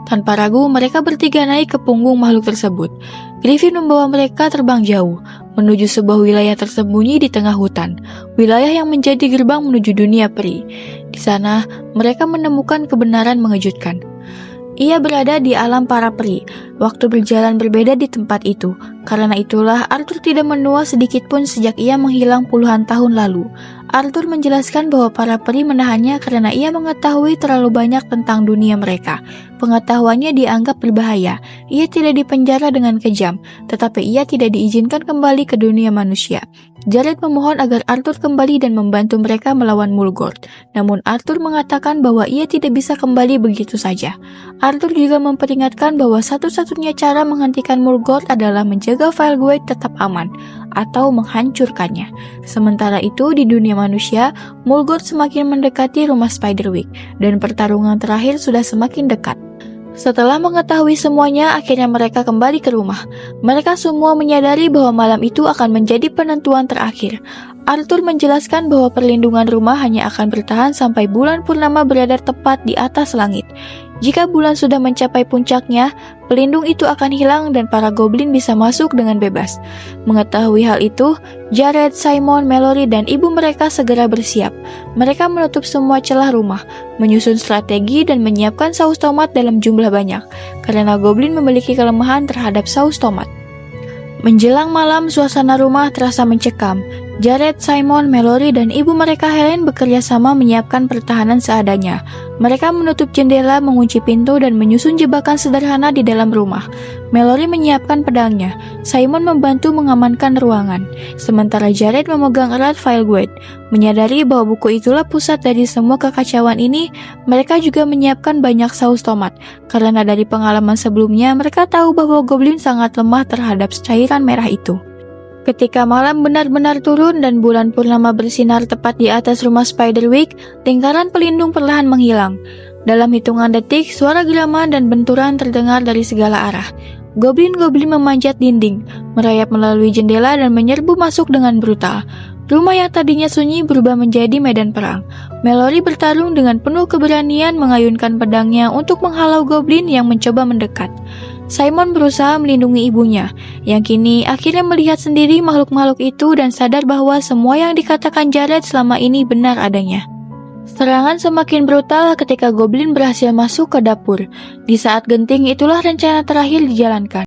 Tanpa ragu, mereka bertiga naik ke punggung makhluk tersebut. Griffin membawa mereka terbang jauh, menuju sebuah wilayah tersembunyi di tengah hutan, wilayah yang menjadi gerbang menuju dunia peri. Di sana, mereka menemukan kebenaran mengejutkan. Ia berada di alam para peri. Waktu berjalan berbeda di tempat itu. Karena itulah Arthur tidak menua sedikit pun sejak ia menghilang puluhan tahun lalu. Arthur menjelaskan bahwa para peri menahannya karena ia mengetahui terlalu banyak tentang dunia mereka. Pengetahuannya dianggap berbahaya. Ia tidak dipenjara dengan kejam, tetapi ia tidak diizinkan kembali ke dunia manusia. Jared memohon agar Arthur kembali dan membantu mereka melawan Mulgore. Namun Arthur mengatakan bahwa ia tidak bisa kembali begitu saja. Arthur juga memperingatkan bahwa satu-satunya cara menghentikan Mulgore adalah menjaga Firelgate tetap aman, atau menghancurkannya. Sementara itu, di dunia manusia, Mulgore semakin mendekati rumah Spiderwick, dan pertarungan terakhir sudah semakin dekat. Setelah mengetahui semuanya, akhirnya mereka kembali ke rumah. Mereka semua menyadari bahwa malam itu akan menjadi penentuan terakhir. Arthur menjelaskan bahwa perlindungan rumah hanya akan bertahan sampai bulan purnama berada tepat di atas langit. Jika bulan sudah mencapai puncaknya, pelindung itu akan hilang dan para goblin bisa masuk dengan bebas. Mengetahui hal itu, Jared, Simon, Mallory, dan ibu mereka segera bersiap. Mereka menutup semua celah rumah, menyusun strategi dan menyiapkan saus tomat dalam jumlah banyak, karena goblin memiliki kelemahan terhadap saus tomat. Menjelang malam, suasana rumah terasa mencekam. Jared, Simon, Mallory, dan ibu mereka Helen bekerja sama menyiapkan pertahanan seadanya. Mereka menutup jendela, mengunci pintu, dan menyusun jebakan sederhana di dalam rumah. Mallory menyiapkan pedangnya. Simon membantu mengamankan ruangan. Sementara Jared memegang erat Firelgate. Menyadari bahwa buku itulah pusat dari semua kekacauan ini, mereka juga menyiapkan banyak saus tomat. Karena dari pengalaman sebelumnya, mereka tahu bahwa goblin sangat lemah terhadap cairan merah itu. Ketika malam benar-benar turun dan bulan purnama bersinar tepat di atas rumah Spiderwick, lingkaran pelindung perlahan menghilang. Dalam hitungan detik, suara geraman dan benturan terdengar dari segala arah. Goblin-goblin memanjat dinding, merayap melalui jendela dan menyerbu masuk dengan brutal. Rumah yang tadinya sunyi berubah menjadi medan perang. Mallory bertarung dengan penuh keberanian mengayunkan pedangnya untuk menghalau goblin yang mencoba mendekat. Simon berusaha melindungi ibunya, yang kini akhirnya melihat sendiri makhluk-makhluk itu dan sadar bahwa semua yang dikatakan Jared selama ini benar adanya. Serangan semakin brutal ketika goblin berhasil masuk ke dapur. Di saat genting itulah rencana terakhir dijalankan.